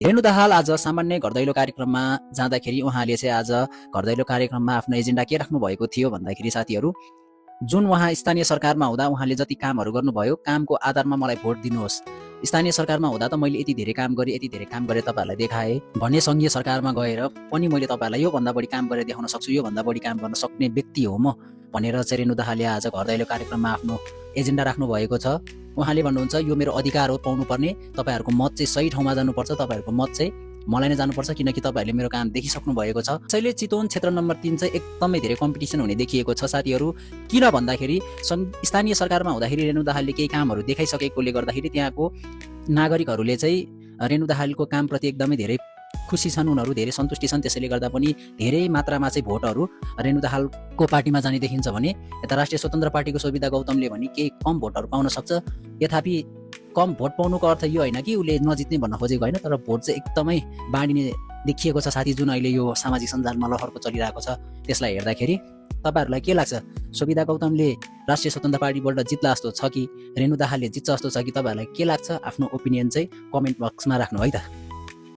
रेणु दाहाल आज सामान्य घरदैलो कार्यक्रममा जाँदाखेरि उहाँले चाहिँ आज घरदैलो कार्यक्रममा आफ्नो एजेन्डा के राख्नु भएको थियो भन्दाखेरि साथीहरू, जुन उहाँ स्थानीय सरकारमा हुँदा उहाँले जति कामहरू गर्नुभयो, कामको आधारमा मलाई भोट दिनुहोस्। स्थानीय सरकारमा हुँदा त मैले यति धेरै काम गरेँ, यति धेरै काम गरेँ तपाईँहरूलाई देखाएँ भने सङ्घीय सरकारमा गएर पनि मैले तपाईँहरूलाई योभन्दा बढी काम गरेर देखाउन सक्छु, योभन्दा बढी काम गर्न सक्ने व्यक्ति हो म भनेर चाहिँ रेणु दाहालले आज घरदैलो कार्यक्रममा आफ्नो एजेन्डा राख्नु भएको छ। उहाँले भन्नुहुन्छ यो मेरो अधिकार हो पाउनुपर्ने, तपाईँहरूको मत चाहिँ सही ठाउँमा जानुपर्छ, तपाईँहरूको मत चाहिँ मलाई नै जानुपर्छ किनकि तपाईँहरूले मेरो काम देखिसक्नु भएको छ। त्यसैले चितवन क्षेत्र नम्बर 3 चाहिँ एकदमै धेरै कम्पिटिसन हुने देखिएको छ साथीहरू। किन भन्दाखेरि स्थानीय सरकारमा हुँदाखेरि रेणु दाहालले केही कामहरू देखाइसकेकोले गर्दाखेरि त्यहाँको नागरिकहरूले चाहिँ रेणु दाहालको कामप्रति एकदमै धेरै खुसी छन्, उनीहरू धेरै सन्तुष्टि छन्। त्यसैले गर्दा पनि धेरै मात्रामा चाहिँ भोटहरू रेणु दाहालको पार्टीमा जाने देखिन्छ भने यता राष्ट्रिय स्वतन्त्र पार्टीको सोभिता गौतमले भने केही कम भोटहरू पाउन सक्छ। यथापि कम भोट पाउनुको अर्थ यो होइन कि उसले नजित्ने भन्न खोजेको होइन, तर भोट चाहिँ एकदमै बाँडिने देखिएको छ साथी। जुन अहिले यो सामाजिक सञ्जालमा लहरको चलिरहेको छ त्यसलाई हेर्दाखेरि तपाईँहरूलाई के लाग्छ? सोभिता गौतमले राष्ट्रिय स्वतन्त्र पार्टीबाट जित्ला जस्तो छ कि रेणु दाहालले जित्छ जस्तो छ कि तपाईँहरूलाई के लाग्छ? आफ्नो ओपिनियन चाहिँ कमेन्ट बक्समा राख्नु है त।